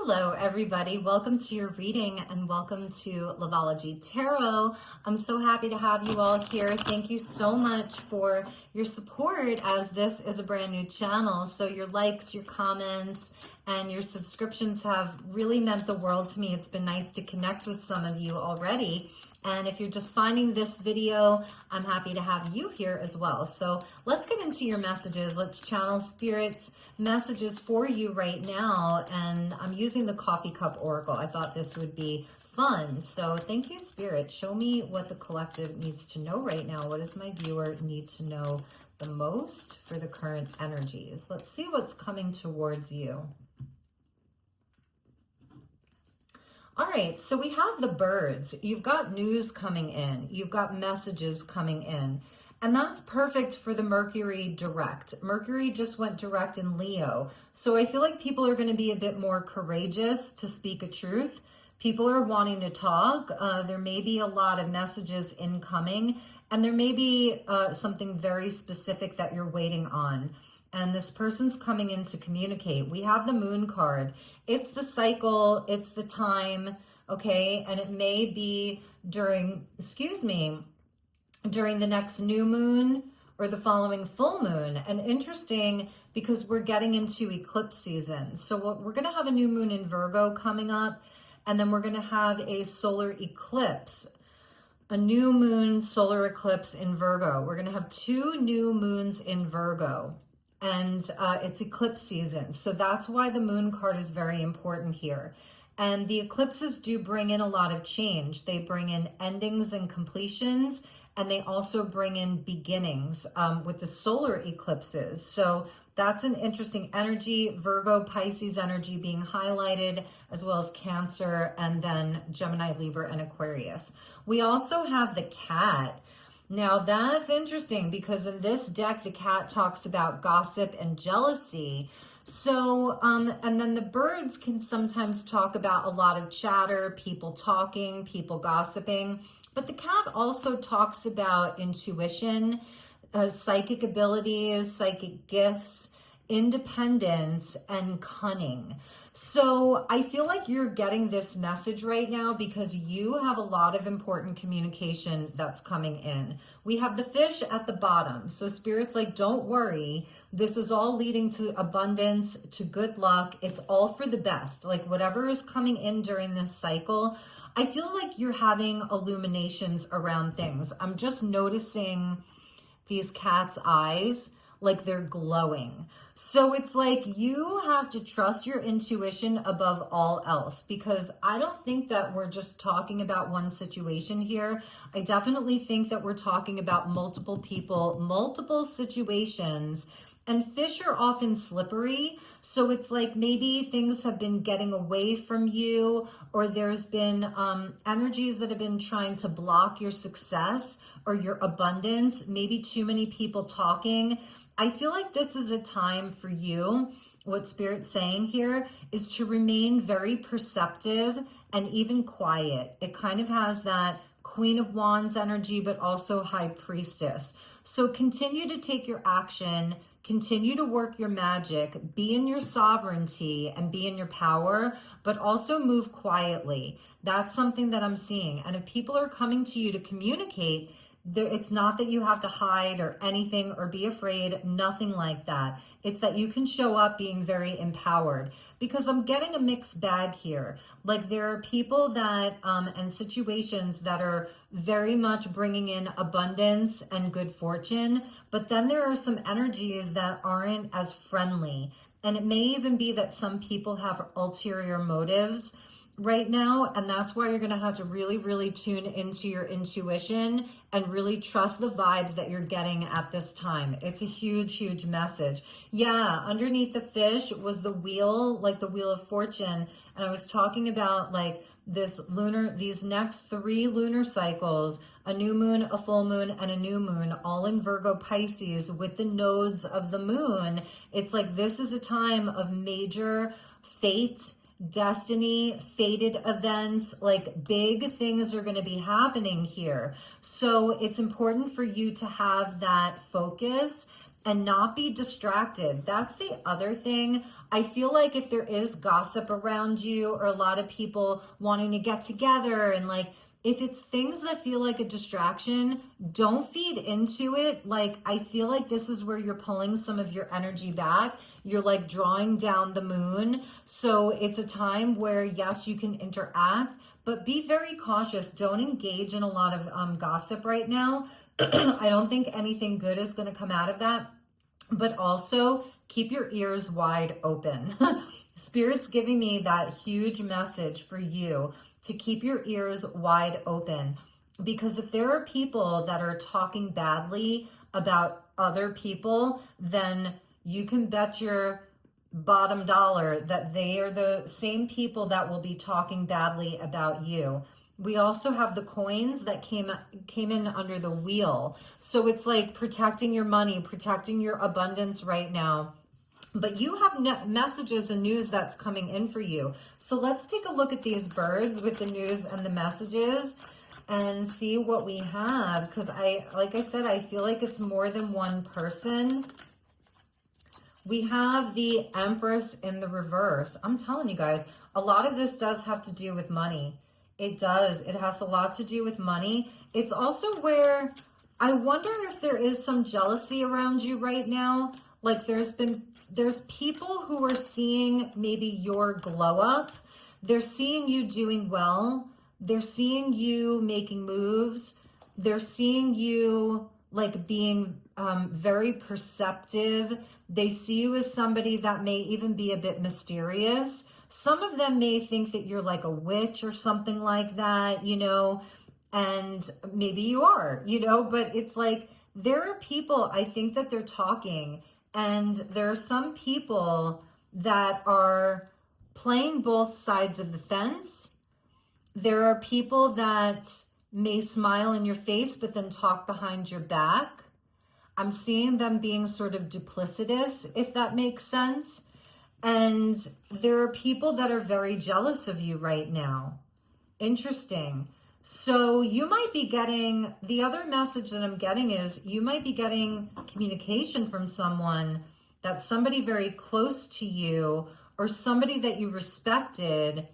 Hello, everybody. Welcome to your reading and welcome to Loveology Tarot. I'm so happy to have you all here. Thank you so much for your support as this is a brand new channel. So your likes, your comments, and your subscriptions have really meant the world to me. It's been nice to connect with some of you already. And if you're just finding this video, I'm happy to have you here as well. So let's get into your messages. Let's channel Spirit's messages for you right now. And I'm using the Coffee Cup Oracle. I thought this would be fun. So thank you, Spirit. Show me what the collective needs to know right now. What does my viewer need to know the most for the current energies? Let's see what's coming towards you. All right, so we have the birds. You've got news coming in. You've got messages coming in. And that's perfect for the Mercury direct. Mercury just went direct in Leo. So I feel like people are going to be a bit more courageous to speak a truth. People are wanting to talk. There may be a lot of messages incoming. And there may be something very specific that you're waiting on. And this person's coming in to communicate. We have the Moon card. It's the cycle, it's the time, okay? And it may be during, during the next new moon or the following full moon. And interesting because we're getting into eclipse season. So we're gonna have a new moon in Virgo coming up, and then we're gonna have a solar eclipse, a new moon solar eclipse in Virgo. We're gonna have 2 new moons in Virgo. And it's eclipse season. So that's why the moon card is very important here. And the eclipses do bring in a lot of change. They bring in endings and completions, and they also bring in beginnings with the solar eclipses. So that's an interesting energy. Virgo, Pisces energy being highlighted, as well as Cancer, and then Gemini, Libra, and Aquarius. We also have the cat. Now that's interesting because in this deck, the cat talks about gossip and jealousy. So, and then the birds can sometimes talk about a lot of chatter, people talking, people gossiping. But the cat also talks about intuition, psychic abilities, psychic gifts, independence, and cunning. So I feel like you're getting this message right now because you have a lot of important communication that's coming in. We have the fish at the bottom. So Spirit's like, don't worry. This is all leading to abundance, to good luck. It's all for the best. Like whatever is coming in during this cycle, I feel like you're having illuminations around things. I'm just noticing these cat's eyes, like they're glowing. So it's like you have to trust your intuition above all else, because I don't think that we're just talking about one situation here. I definitely think that we're talking about multiple people, multiple situations, and fish are often slippery. So it's like maybe things have been getting away from you, or there's been energies that have been trying to block your success or your abundance, maybe too many people talking. I feel like this is a time for you. What Spirit's saying here is to remain very perceptive and even quiet. It kind of has that Queen of Wands energy, but also High Priestess. So continue to take your action, continue to work your magic, be in your sovereignty and be in your power, but also move quietly. That's something that I'm seeing. And if people are coming to you to communicate, it's not that you have to hide or anything or be afraid, nothing like that. It's that you can show up being very empowered, because I'm getting a mixed bag here. Like there are people that, and situations that are very much bringing in abundance and good fortune, but then there are some energies that aren't as friendly. And it may even be that some people have ulterior motives right now, and that's why you're going to have to really, really tune into your intuition and really trust the vibes that you're getting at this time. It's a huge, huge message. Yeah, underneath the fish was the wheel, like the Wheel of Fortune, and I was talking about like these next 3 lunar cycles, a new moon, a full moon, and a new moon, all in Virgo, Pisces, with the nodes of the moon. It's like this is a time of major fate, destiny, fated events, like big things are going to be happening here. So it's important for you to have that focus and not be distracted. That's the other thing. I feel like if there is gossip around you, or a lot of people wanting to get together, and like, if it's things that feel like a distraction, don't feed into it. Like, I feel like this is where you're pulling some of your energy back. You're like drawing down the moon. So it's a time where, yes, you can interact, but be very cautious. Don't engage in a lot of gossip right now. I don't think anything good is going to come out of that. But also keep your ears wide open. Spirit's giving me that huge message for you to keep your ears wide open, because if there are people that are talking badly about other people, then you can bet your bottom dollar that they are the same people that will be talking badly about you. We also have the coins that came in under the wheel. So it's like protecting your money, protecting your abundance right now. But you have messages and news that's coming in for you. So let's take a look at these birds with the news and the messages and see what we have. Because like I said, I feel like it's more than one person. We have the Empress in the reverse. I'm telling you guys, a lot of this does have to do with money. It does. It has a lot to do with money. It's also where I wonder if there is some jealousy around you right now. Like there's people who are seeing maybe your glow up. They're seeing you doing well. They're seeing you making moves. They're seeing you like being very perceptive. They see you as somebody that may even be a bit mysterious. Some of them may think that you're like a witch or something like that, you know, and maybe you are, you know, but it's like there are people, I think that they're talking, and there are some people that are playing both sides of the fence. There are people that may smile in your face, but then talk behind your back. I'm seeing them being sort of duplicitous, if that makes sense. And there are people that are very jealous of you right now. Interesting. So you might be getting, the other message that I'm getting is you might be getting communication from someone that's somebody very close to you, or somebody that you respected,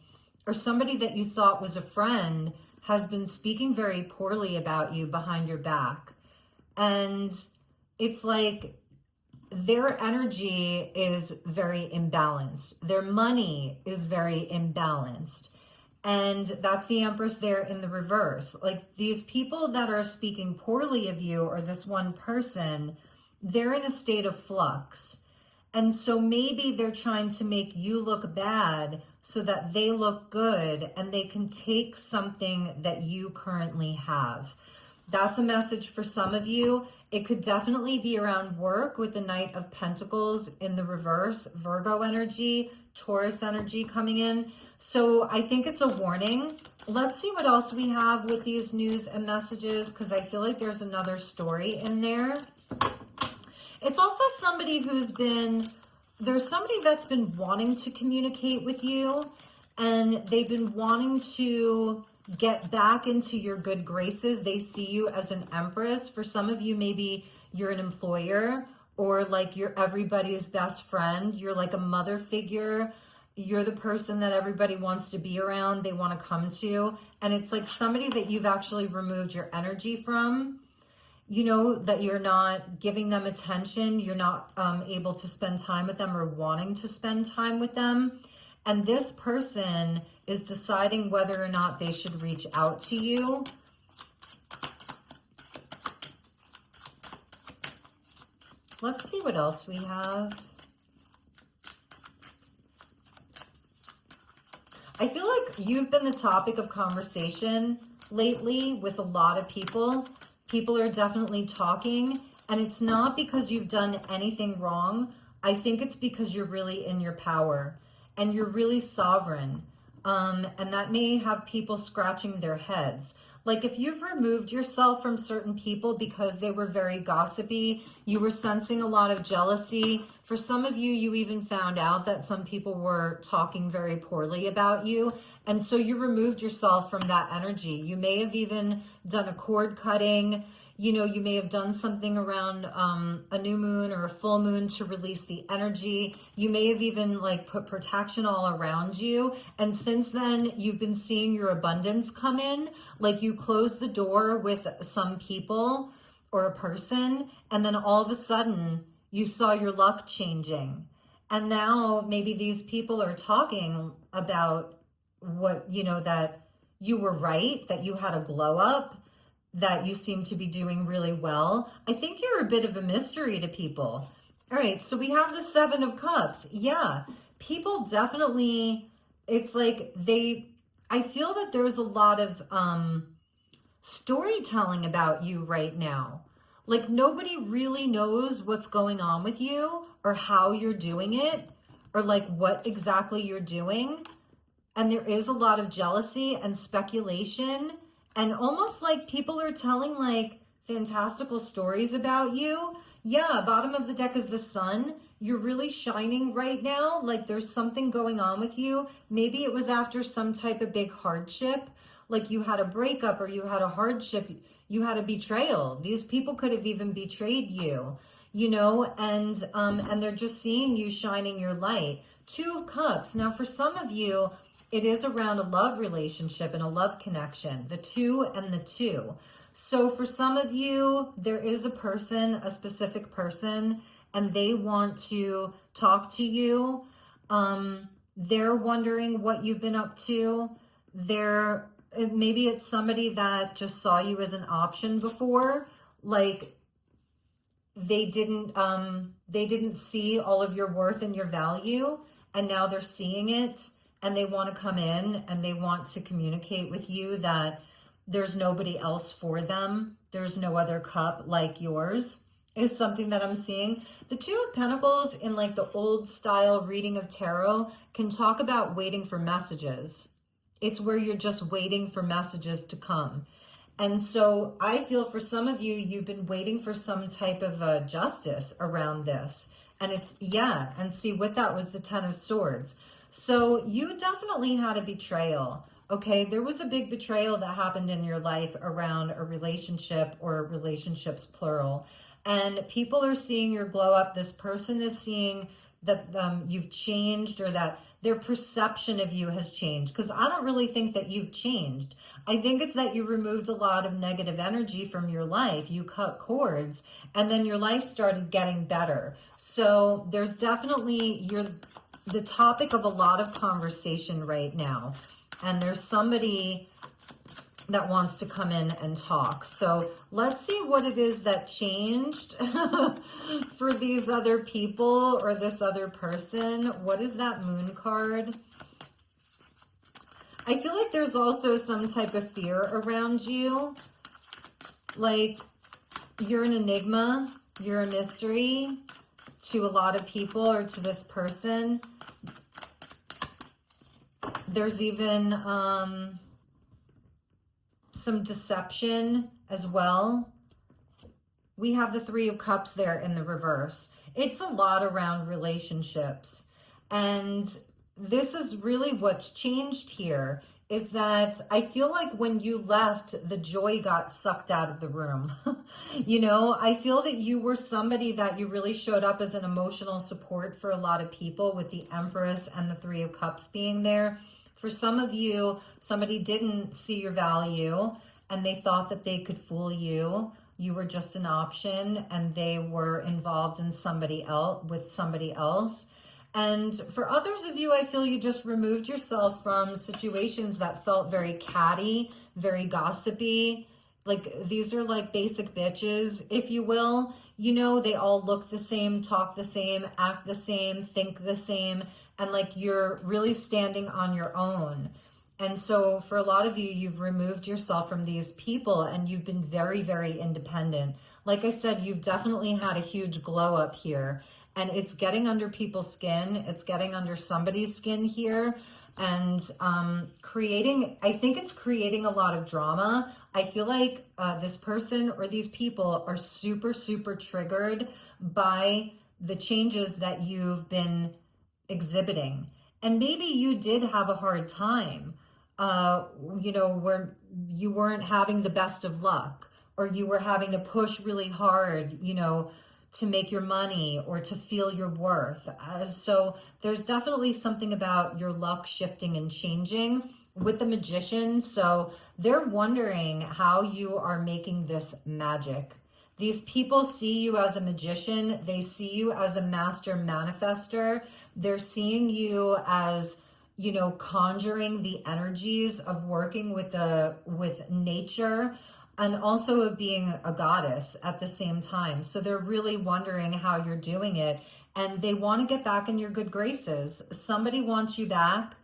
or somebody that you thought was a friend has been speaking very poorly about you behind your back. And it's like their energy is very imbalanced. Their money is very imbalanced. And that's the Empress there in the reverse. Like these people that are speaking poorly of you, or this one person, they're in a state of flux. And so maybe they're trying to make you look bad so that they look good and they can take something that you currently have. That's a message for some of you. It could definitely be around work with the Knight of Pentacles in the reverse, Virgo energy, Taurus energy coming in. So I think it's a warning. Let's see what else we have with these news and messages, because I feel like there's another story in there. It's also somebody there's somebody that's been wanting to communicate with you, and they've been wanting to get back into your good graces. They see you as an Empress. For some of you, maybe you're an employer, or like you're everybody's best friend. You're like a mother figure. You're the person that everybody wants to be around. They want to come to. And it's like somebody that you've actually removed your energy from, you know, that you're not giving them attention. You're not able to spend time with them or wanting to spend time with them. And this person is deciding whether or not they should reach out to you. Let's see what else we have. I feel like you've been the topic of conversation lately with a lot of people. People are definitely talking, and it's not because you've done anything wrong. I think it's because you're really in your power and you're really sovereign. And that may have people scratching their heads. Like if you've removed yourself from certain people because they were very gossipy, you were sensing a lot of jealousy. For some of you, you even found out that some people were talking very poorly about you. And so you removed yourself from that energy. You may have even done a cord cutting. You know, you may have done something around a new moon or a full moon to release the energy. You may have even like put protection all around you. And since then, you've been seeing your abundance come in. Like you closed the door with some people or a person, and then all of a sudden you saw your luck changing. And now maybe these people are talking about what, you know, that you were right, that you had a glow up, that you seem to be doing really well. I think you're a bit of a mystery to people. All right, so we have the Seven of Cups. Yeah, people definitely, it's like I feel that there's a lot of storytelling about you right now. Like nobody really knows what's going on with you or how you're doing it or like what exactly you're doing. And there is a lot of jealousy and speculation, and almost like people are telling like fantastical stories about you. Yeah, bottom of the deck is the Sun. You're really shining right now. Like there's something going on with you. Maybe it was after some type of big hardship, like you had a breakup or you had a hardship, you had a betrayal. These people could have even betrayed you, you know, and they're just seeing you shining your light. Two of Cups. Now for some of you, it is around a love relationship and a love connection, the 2 and the 2. So for some of you, there is a person, a specific person, and they want to talk to you. They're wondering what you've been up to. Maybe it's somebody that just saw you as an option before, like they didn't see all of your worth and your value, and now they're seeing it. And they want to come in and they want to communicate with you that there's nobody else for them. There's no other cup like yours is something that I'm seeing. The Two of Pentacles in like the old style reading of tarot can talk about waiting for messages. It's where you're just waiting for messages to come. And so I feel for some of you, you've been waiting for some type of justice around this. And it's, yeah, and see with that was the Ten of Swords. So you definitely had a betrayal, okay? There was a big betrayal that happened in your life around a relationship or relationships plural. And people are seeing your glow up. This person is seeing that you've changed or that their perception of you has changed. Because I don't really think that you've changed. I think it's that you removed a lot of negative energy from your life. You cut cords and then your life started getting better. So there's definitely, you're the topic of a lot of conversation right now. And there's somebody that wants to come in and talk. So let's see what it is that changed for these other people or this other person. What is that Moon card? I feel like there's also some type of fear around you. Like you're an enigma, you're a mystery to a lot of people or to this person. There's even some deception as well. We have the Three of Cups there in the reverse. It's a lot around relationships. And this is really what's changed here, is that I feel like when you left, the joy got sucked out of the room. You know, I feel that you were somebody that you really showed up as an emotional support for a lot of people with the Empress and the Three of Cups being there. For some of you, somebody didn't see your value and they thought that they could fool you. You were just an option and they were involved in somebody else, with somebody else. And for others of you, I feel you just removed yourself from situations that felt very catty, very gossipy. Like these are like basic bitches, if you will. You know, they all look the same, talk the same, act the same, think the same. And like you're really standing on your own. And so for a lot of you, you've removed yourself from these people and you've been very, very independent. Like I said, you've definitely had a huge glow up here. And it's getting under people's skin. It's getting under somebody's skin here. And creating, I think it's creating a lot of drama. I feel like this person or these people are super, super triggered by the changes that you've been exhibiting. And maybe you did have a hard time, you know, where you weren't having the best of luck, or you were having to push really hard, you know, to make your money or to feel your worth. So there's definitely something about your luck shifting and changing with the Magician. So they're wondering how you are making this magic. These people see you as a magician. They see you as a master manifester. They're seeing you as, you know, conjuring the energies of working with nature, and also of being a goddess at the same time. So they're really wondering how you're doing it, and they want to get back in your good graces. Somebody wants you back.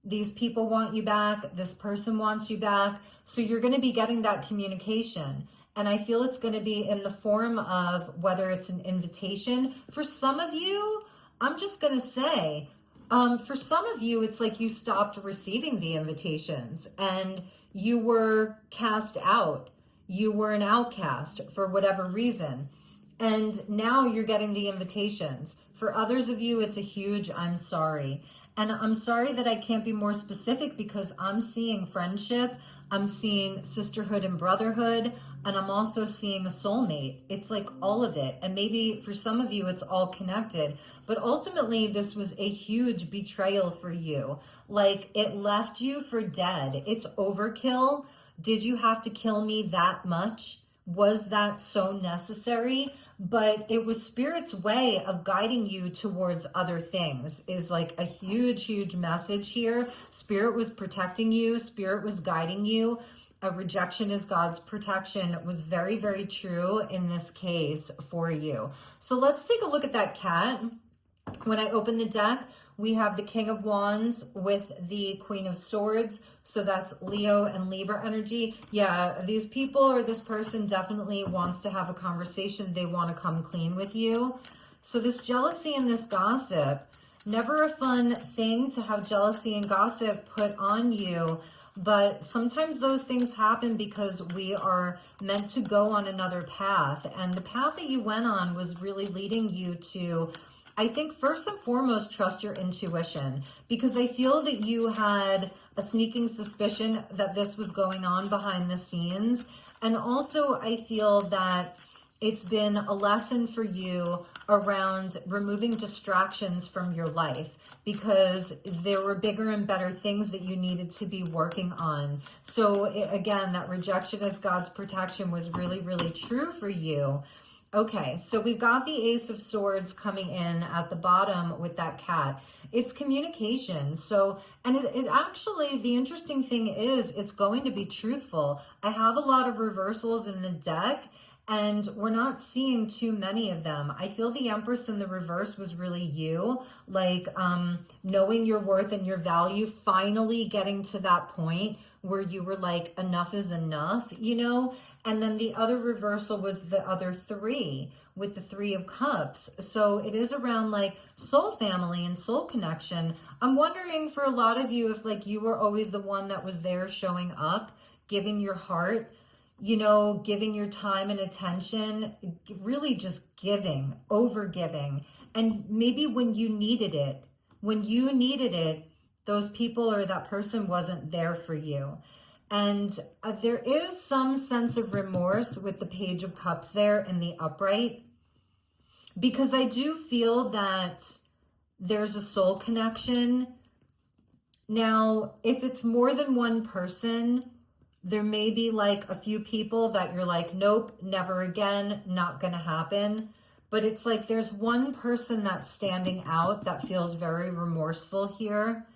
These people want you back. This person wants you back. So you're going to be getting that communication. And I feel it's going to be in the form of whether it's an invitation. For some of you, I'm just going to say, for some of you, it's like you stopped receiving the invitations and you were cast out. You were an outcast for whatever reason. And now you're getting the invitations. For others of you, it's a huge I'm sorry. And I'm sorry that I can't be more specific because I'm seeing friendship, I'm seeing sisterhood and brotherhood, and I'm also seeing a soulmate. It's like all of it. And maybe for some of you, it's all connected. But ultimately, this was a huge betrayal for you. Like, it left you for dead. It's overkill. Did you have to kill me that much? Was that so necessary? But it was Spirit's way of guiding you towards other things, is like a huge, huge message here. Spirit was protecting you. Spirit was guiding you. A rejection is God's protection was very, very true in this case for you. So let's take a look at that cat. When I open the deck, we have the King of Wands with the Queen of Swords. So that's Leo and Libra energy. Yeah, these people or this person definitely wants to have a conversation. They want to come clean with you. So this jealousy and this gossip, never a fun thing to have jealousy and gossip put on you. But sometimes those things happen because we are meant to go on another path. And the path that you went on was really leading you to, I think, first and foremost, trust your intuition, because I feel that you had a sneaking suspicion that this was going on behind the scenes. And also I feel that it's been a lesson for you around removing distractions from your life, because there were bigger and better things that you needed to be working on. So again, that rejection as God's protection was really, really true for you. Okay, so we've got the Ace of Swords coming in at the bottom with that cat. It's communication. So, and it actually, the interesting thing is it's going to be truthful. I have a lot of reversals in the deck, and we're not seeing too many of them. I feel the Empress in the reverse was really you, like knowing your worth and your value, finally getting to that point where you were like, enough is enough, you know? And then the other reversal was the other three with the Three of Cups. So it is around like soul family and soul connection. I'm wondering for a lot of you if like you were always the one that was there showing up, giving your heart, you know, giving your time and attention, really just giving, over giving. And maybe when you needed it, those people or that person wasn't there for you. And there is some sense of remorse with the Page of Cups there in the upright, because I do feel that there's a soul connection. Now, if it's more than one person, there may be like a few people that you're like, nope, never again, not gonna happen. But it's like there's one person that's standing out that feels very remorseful here,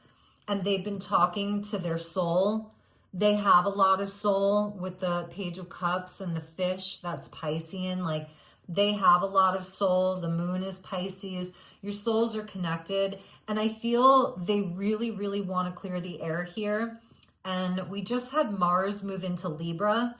and they've been talking to their soul. They have a lot of soul with the Page of Cups and the fish, that's Piscean. Like they have a lot of soul. The moon is Pisces. Your souls are connected. And I feel they really, really want to clear the air here. And we just had Mars move into Libra.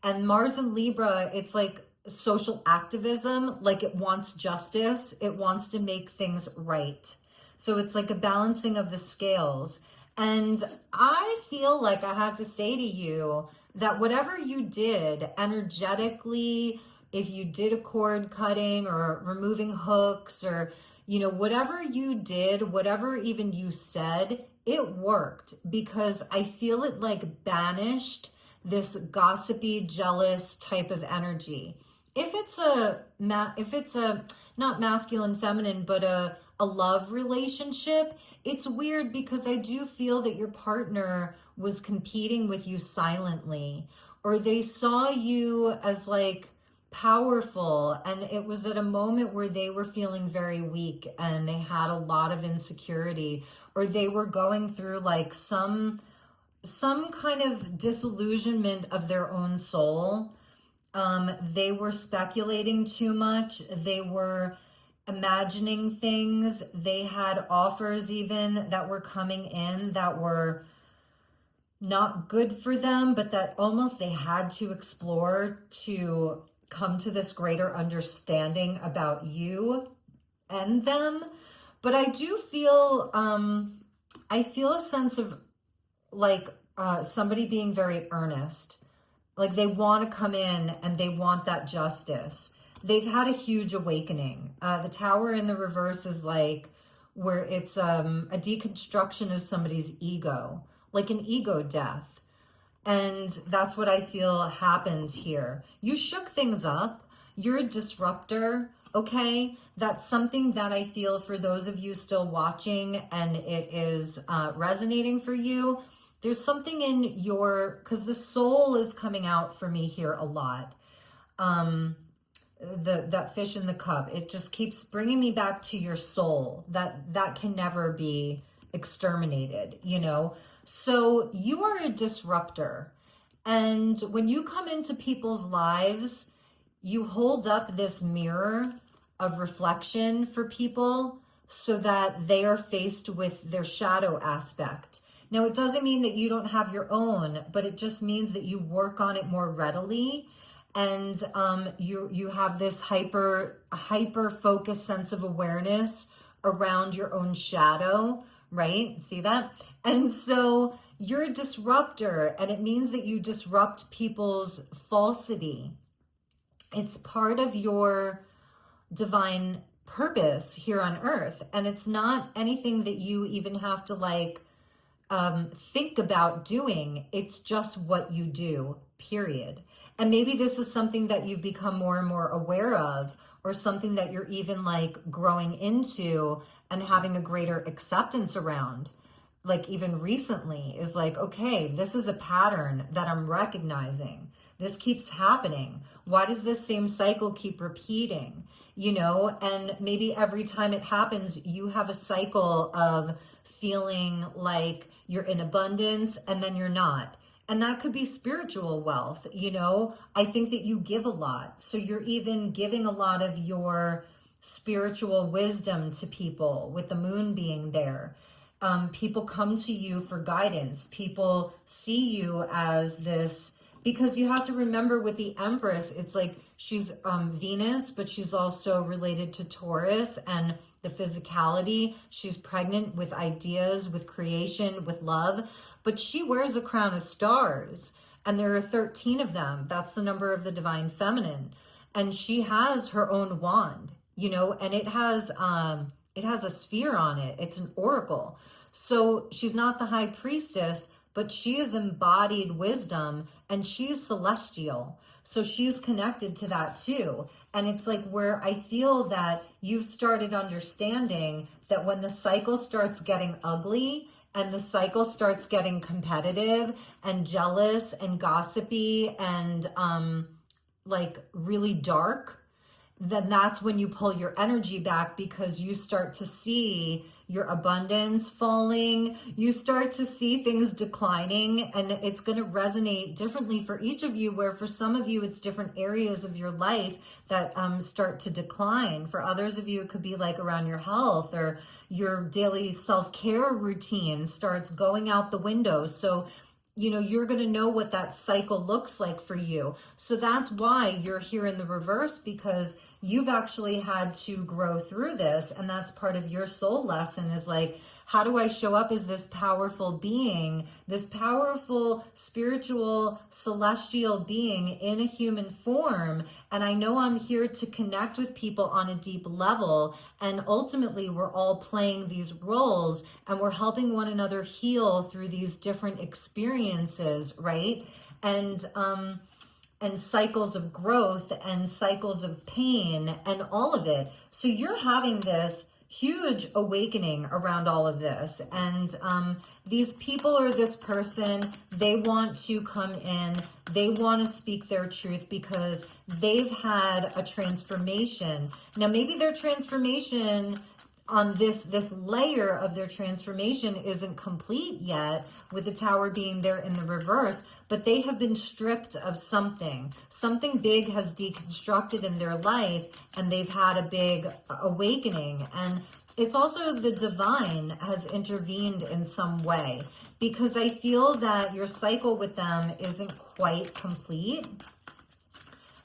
And Mars in Libra, it's like social activism. Like it wants justice. It wants to make things right. So it's like a balancing of the scales. And I feel like I have to say to you that whatever you did energetically, if you did a cord cutting or removing hooks or, you know, whatever you did, whatever even you said, it worked, because I feel it like banished this gossipy, jealous type of energy. If it's a not masculine, feminine, but a love relationship, it's weird because I do feel that your partner was competing with you silently, or they saw you as like powerful, and it was at a moment where they were feeling very weak and they had a lot of insecurity, or they were going through like some kind of disillusionment of their own soul. They were speculating too much. They were imagining things. They had offers even that were coming in that were not good for them, but that almost they had to explore to come to this greater understanding about you and them. But I do feel, I feel a sense of like somebody being very earnest. Like they want to come in and they want that justice. They've had a huge awakening. The Tower in the reverse is like where it's a deconstruction of somebody's ego, like an ego death. And that's what I feel happened here. You shook things up. You're a disruptor, okay? That's something that I feel for those of you still watching and it is resonating for you. There's something in your, because the soul is coming out for me here a lot. That fish in the cup, it just keeps bringing me back to your soul. That can never be exterminated, you know? So you are a disruptor. And when you come into people's lives, you hold up this mirror of reflection for people so that they are faced with their shadow aspect. Now, it doesn't mean that you don't have your own, but it just means that you work on it more readily. And you have this hyper focused sense of awareness around your own shadow, right? See that? And so you're a disruptor, and it means that you disrupt people's falsity. It's part of your divine purpose here on earth. And it's not anything that you even have to like think about doing. It's just what you do, period. And maybe this is something that you've become more and more aware of, or something that you're even like growing into and having a greater acceptance around. Like even recently is like, okay, this is a pattern that I'm recognizing. This keeps happening. Why does this same cycle keep repeating? You know, and maybe every time it happens, you have a cycle of feeling like you're in abundance and then you're not. And that could be spiritual wealth. You know, I think that you give a lot. So you're even giving a lot of your spiritual wisdom to people with the moon being there. People come to you for guidance. People see you as this, because you have to remember with the Empress, it's like she's Venus, but she's also related to Taurus and the physicality. She's pregnant with ideas, with creation, with love, but she wears a crown of stars, and there are 13 of them. That's the number of the divine feminine. And she has her own wand, you know, and it has a sphere on it. It's an oracle. So she's not the high priestess, but she is embodied wisdom, and she's celestial. So she's connected to that too. And it's like where I feel that you've started understanding that when the cycle starts getting ugly and the cycle starts getting competitive and jealous and gossipy and like really dark, then that's when you pull your energy back, because you start to see your abundance falling. You start to see things declining, and it's going to resonate differently for each of you, where for some of you, it's different areas of your life that start to decline. For others of you, it could be like around your health, or your daily self-care routine starts going out the window. So you know, you're going to know what that cycle looks like for you. So that's why you're here in the reverse, because you've actually had to grow through this. And that's part of your soul lesson, is like, how do I show up as this powerful being, this powerful spiritual celestial being in a human form? And I know I'm here to connect with people on a deep level. And ultimately, we're all playing these roles, and we're helping one another heal through these different experiences, right? and cycles of growth and cycles of pain and all of it. So you're having this huge awakening around all of this. And these people or this person, they want to come in, they want to speak their truth because they've had a transformation. Now, maybe their transformation on this layer of their transformation isn't complete yet, with the Tower being there in the reverse, but they have been stripped of something. Something big has deconstructed in their life, and they've had a big awakening. And it's also the divine has intervened in some way, because I feel that your cycle with them isn't quite complete.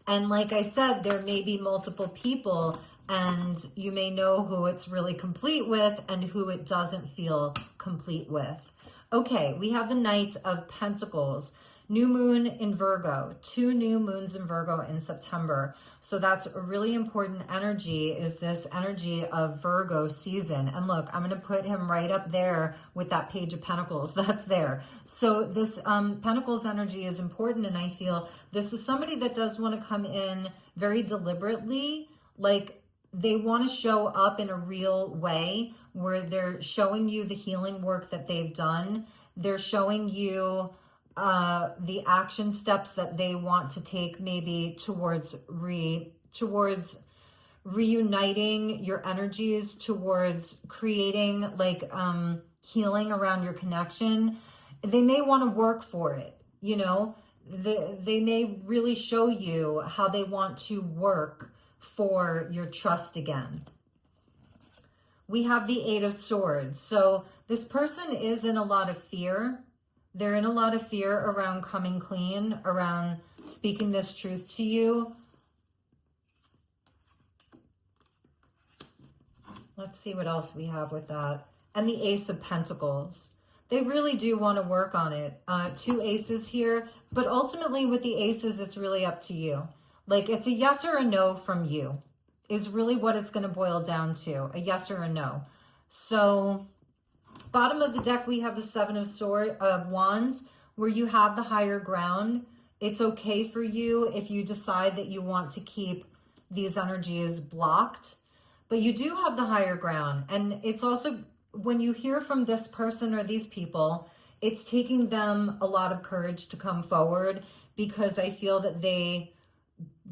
And like I said, there may be multiple people, and you may know who it's really complete with and who it doesn't feel complete with. Okay, we have the Knight of Pentacles. New moon in Virgo, 2 new moons in Virgo in September. So that's a really important energy, is this energy of Virgo season. And look, I'm going to put him right up there with that Page of Pentacles. That's there. So this Pentacles energy is important, and I feel this is somebody that does want to come in very deliberately, like they want to show up in a real way where they're showing you the healing work that they've done. They're showing you the action steps that they want to take, maybe towards reuniting your energies, towards creating like healing around your connection. They may want to work for it, you know. They may really show you how they want to work for your trust again. We have the 8 of Swords. So this person is in a lot of fear. They're in a lot of fear around coming clean, around speaking this truth to you. Let's see what else we have with that. And the Ace of Pentacles. They really do want to work on it. 2 aces here, but ultimately with the aces, it's really up to you. Like it's a yes or a no from you is really what it's going to boil down to. A yes or a no. So bottom of the deck, we have the 7 of Wands, where you have the higher ground. It's okay for you if you decide that you want to keep these energies blocked, but you do have the higher ground. And it's also, when you hear from this person or these people, it's taking them a lot of courage to come forward, because I feel that they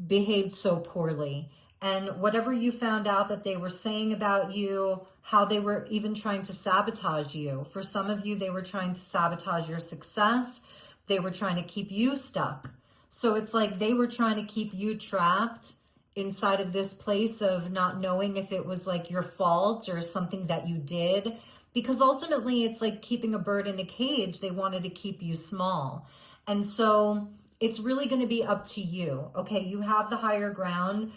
behaved so poorly. And whatever you found out that they were saying about you, how they were even trying to sabotage you. For some of you, they were trying to sabotage your success. They were trying to keep you stuck. So it's like they were trying to keep you trapped inside of this place of not knowing if it was like your fault or something that you did. Because ultimately, it's like keeping a bird in a cage. They wanted to keep you small. And so it's really going to be up to you. Okay, you have the higher ground.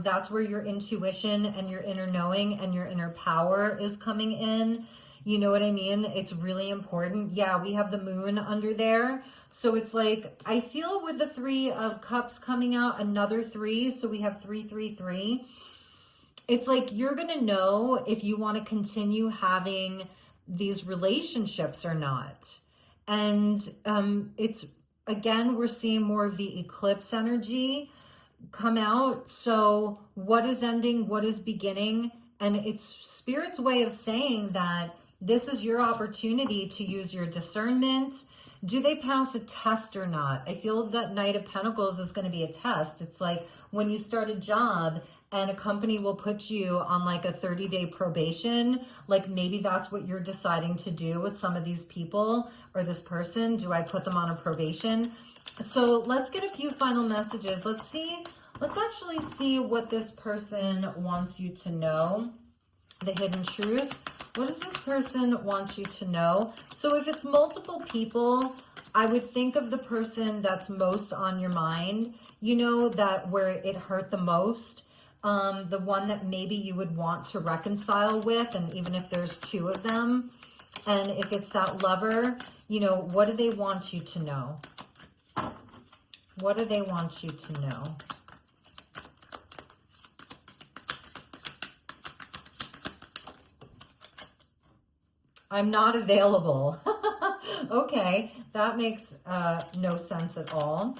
That's where your intuition and your inner knowing and your inner power is coming in. You know what I mean? It's really important. Yeah, we have the moon under there. So it's like, I feel with the 3 of Cups coming out, another 3. So we have 3, 3, 3. It's like you're going to know if you want to continue having these relationships or not. And it's, again, we're seeing more of the eclipse energy come out. So what is ending? What is beginning? And it's Spirit's way of saying that this is your opportunity to use your discernment. Do they pass a test or not? I feel that Knight of Pentacles is going to be a test. It's like when you start a job and a company will put you on like a 30-day probation, like maybe that's what you're deciding to do with some of these people or this person. Do I put them on a probation? So let's get a few final messages. Let's actually see what this person wants you to know. The hidden truth. What does this person want you to know? So if it's multiple people, I would think of the person that's most on your mind, you know, that where it hurt the most. The one that maybe you would want to reconcile with, and even if there's 2 of them, and if it's that lover, you know, what do they want you to know? What do they want you to know? I'm not available. Okay, that makes no sense at all.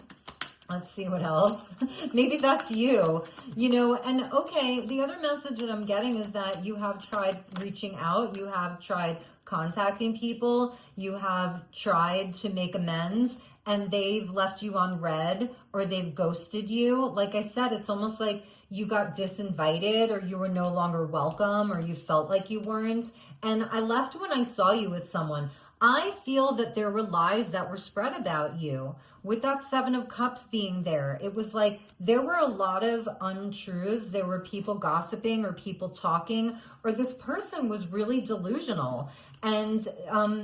Let's see what else. Maybe that's you, you know, and okay, the other message that I'm getting is that you have tried reaching out, you have tried contacting people, you have tried to make amends, and they've left you on red or they've ghosted you. Like I said, it's almost like you got disinvited or you were no longer welcome or you felt like you weren't. And I left when I saw you with someone. I feel that there were lies that were spread about you. With that Seven of Cups being there, it was like there were a lot of untruths. There were people gossiping or people talking, or this person was really delusional. And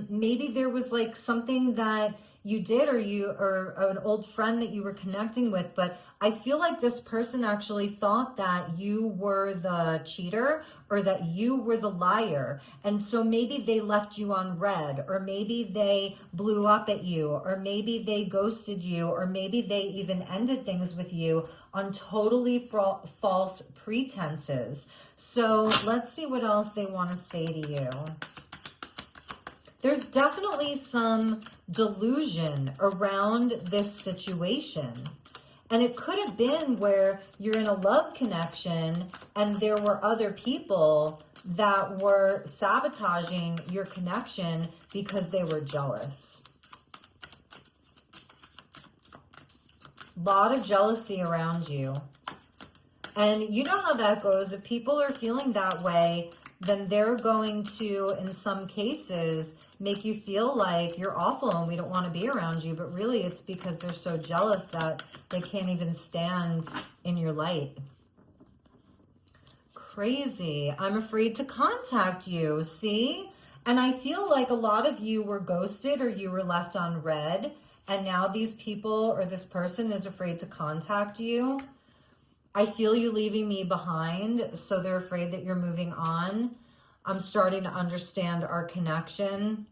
maybe there was like something that you did or an old friend that you were connecting with, but I feel like this person actually thought that you were the cheater or that you were the liar. And so maybe they left you on red, or maybe they blew up at you, or maybe they ghosted you, or maybe they even ended things with you on totally false pretenses. So let's see what else they want to say to you. There's definitely some delusion around this situation. And it could have been where you're in a love connection and there were other people that were sabotaging your connection because they were jealous. A lot of jealousy around you. And you know how that goes. If people are feeling that way, then they're going to, in some cases, make you feel like you're awful and we don't want to be around you. But really, it's because they're so jealous that they can't even stand in your light. Crazy. I'm afraid to contact you. See? And I feel like a lot of you were ghosted or you were left on red. And now these people or this person is afraid to contact you. I feel you leaving me behind, so they're afraid that you're moving on. I'm starting to understand our connection.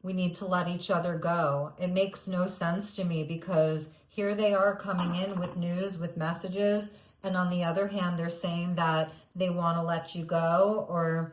We need to let each other go. It makes no sense to me because here they are coming in with news, with messages, and on the other hand, they're saying that they want to let you go, or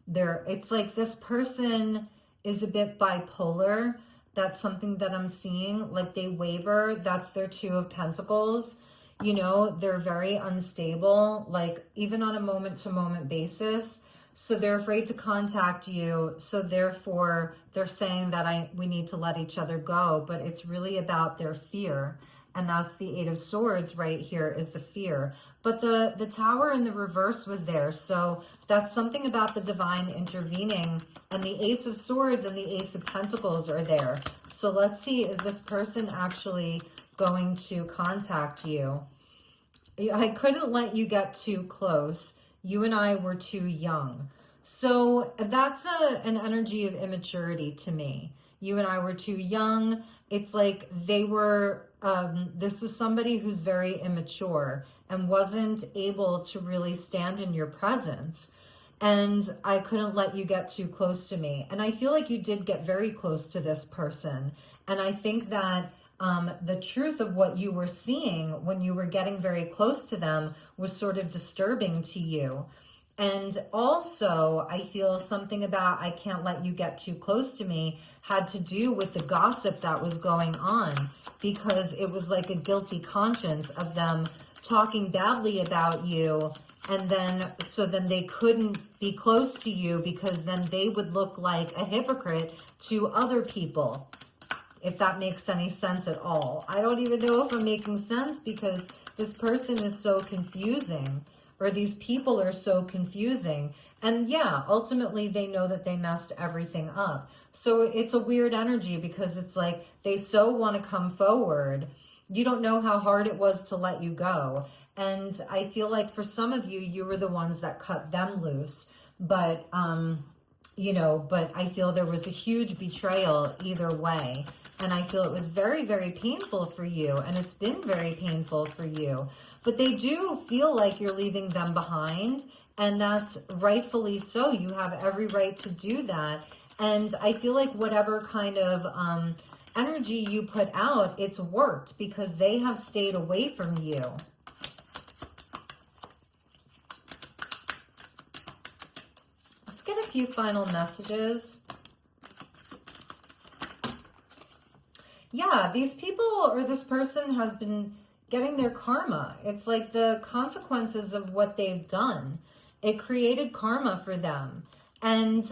it's like this person is a bit bipolar. That's something that I'm seeing, like they waver. That's their Two of Pentacles. You know, they're very unstable, like even on a moment-to-moment basis. So they're afraid to contact you. So therefore, they're saying that we need to let each other go. But it's really about their fear. And that's the Eight of Swords right here is the fear. But the Tower in the reverse was there. So that's something about the divine intervening. And the Ace of Swords and the Ace of Pentacles are there. So let's see, is this person actually going to contact you? I couldn't let you get too close. You and I were too young. So that's an energy of immaturity to me. You and I were too young. It's like they were... this is somebody who's very immature and wasn't able to really stand in your presence. And I couldn't let you get too close to me. And I feel like you did get very close to this person. And I think that the truth of what you were seeing when you were getting very close to them was sort of disturbing to you. And also, I feel something about I can't let you get too close to me had to do with the gossip that was going on, because it was like a guilty conscience of them talking badly about you. And then, so then they couldn't be close to you because then they would look like a hypocrite to other people, if that makes any sense at all. I don't even know if I'm making sense because this person is so confusing, or these people are so confusing. And yeah, ultimately they know that they messed everything up. So it's a weird energy because it's like they so want to come forward. You don't know how hard it was to let you go. And I feel like for some of you, you were the ones that cut them loose. But, you know, but I feel there was a huge betrayal either way. And I feel it was very, very painful for you. And it's been very painful for you. But they do feel like you're leaving them behind. And that's rightfully so. You have every right to do that. And I feel like whatever kind of energy you put out, it's worked because they have stayed away from you. Let's get a few final messages Yeah, these people or this person has been getting their karma. It's like the consequences of what they've done. It created karma for them. And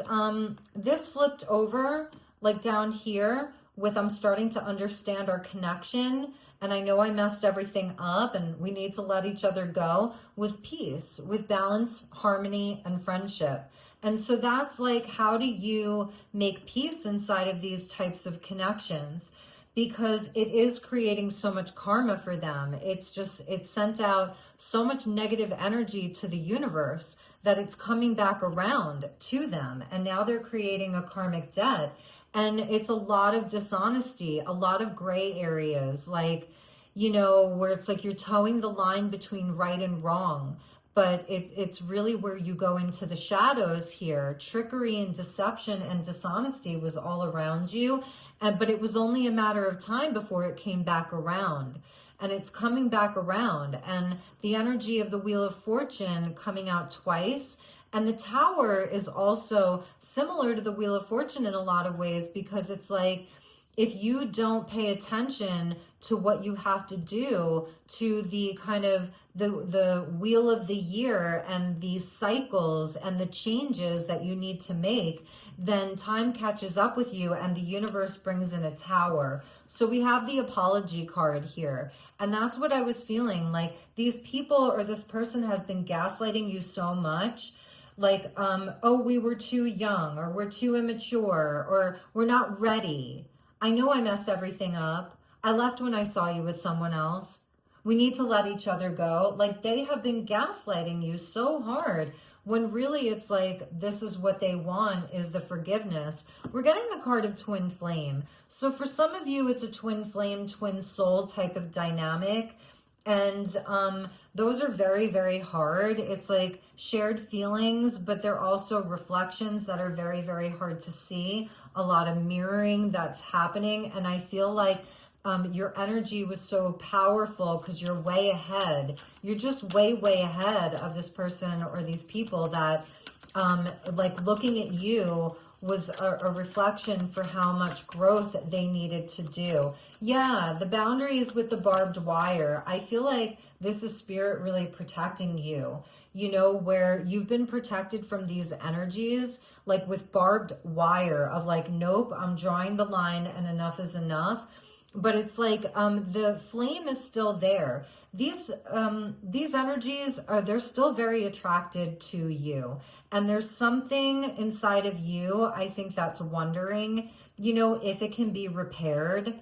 this flipped over like down here with I'm starting to understand our connection. And I know I messed everything up and we need to let each other go, was peace with balance, harmony, and friendship. And so that's like, how do you make peace inside of these types of connections? Because it is creating so much karma for them. It's sent out so much negative energy to the universe that it's coming back around to them. And now they're creating a karmic debt. And it's a lot of dishonesty, a lot of gray areas, like, you know, where it's like you're towing the line between right and wrong. But it's really where you go into the shadows here. Trickery and deception and dishonesty was all around you. But it was only a matter of time before it came back around. And it's coming back around. And the energy of the Wheel of Fortune coming out twice. And the Tower is also similar to the Wheel of Fortune in a lot of ways, because it's like, if you don't pay attention to what you have to do, to the kind of the wheel of the year and the cycles and the changes that you need to make, then time catches up with you and the universe brings in a Tower. So we have the apology card here. And that's what I was feeling, like these people or this person has been gaslighting you so much. Like, oh, we were too young, or we're too immature, or we're not ready. I know I messed everything up. I left when I saw you with someone else. We need to let each other go. Like, they have been gaslighting you so hard, when really it's like, this is what they want, is the forgiveness. We're getting the card of twin flame. So for some of you, it's a twin flame, twin soul type of dynamic. And those are very, very hard. It's like shared feelings, but they're also reflections that are very, very hard to see. A lot of mirroring that's happening. And I feel like your energy was so powerful because you're way ahead. You're just way, way ahead of this person or these people that like looking at you was a reflection for how much growth they needed to do. Yeah, the boundaries with the barbed wire. I feel like this is spirit really protecting you, you know, where you've been protected from these energies, like with barbed wire of like, nope, I'm drawing the line and enough is enough. But it's like the flame is still there. These energies they're still very attracted to you. And there's something inside of you, I think, that's wondering, you know, if it can be repaired.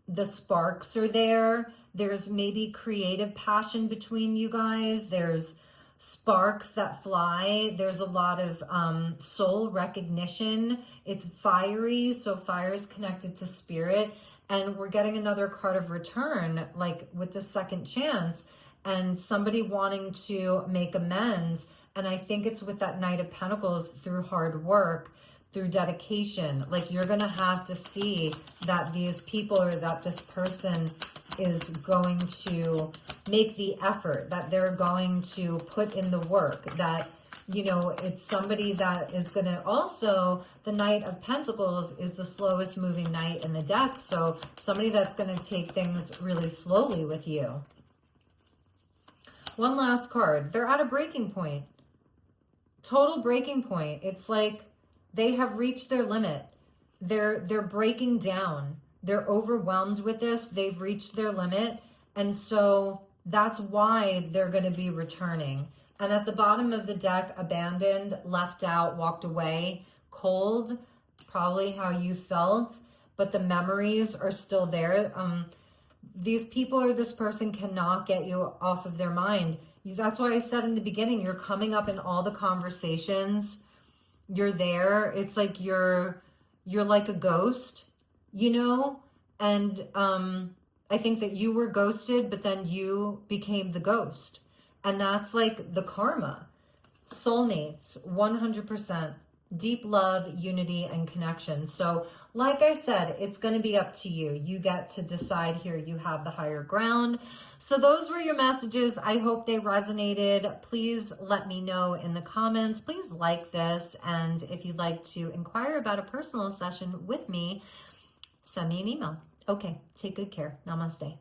The sparks are there. There's maybe creative passion between you guys. There's sparks that fly. There's a lot of soul recognition. It's fiery, so fire is connected to spirit. And we're getting another card of return, like with the second chance and somebody wanting to make amends. And I think it's with that Knight of Pentacles, through hard work, through dedication. Like, you're going to have to see that these people or that this person is going to make the effort, that they're going to put in the work, that, you know, it's somebody that is going to also, the Knight of Pentacles is the slowest moving knight in the deck. So somebody that's going to take things really slowly with you. One last card. They're at a breaking point. Total breaking point. It's like they have reached their limit. They're breaking down. They're overwhelmed with this. They've reached their limit. And so that's why they're going to be returning. And at the bottom of the deck, abandoned, left out, walked away, cold, probably how you felt, but the memories are still there. These people or this person cannot get you off of their mind. That's why I said in the beginning, you're coming up in all the conversations. You're there. It's like you're like a ghost, you know? And I think that you were ghosted, but then you became the ghost. And that's like the karma. Soulmates, 100%. Deep love, unity, and connection. So like I said, it's going to be up to you. You get to decide here. You have the higher ground. So those were your messages. I hope they resonated. Please let me know in the comments. Please like this. And if you'd like to inquire about a personal session with me, send me an email. Okay, take good care. Namaste.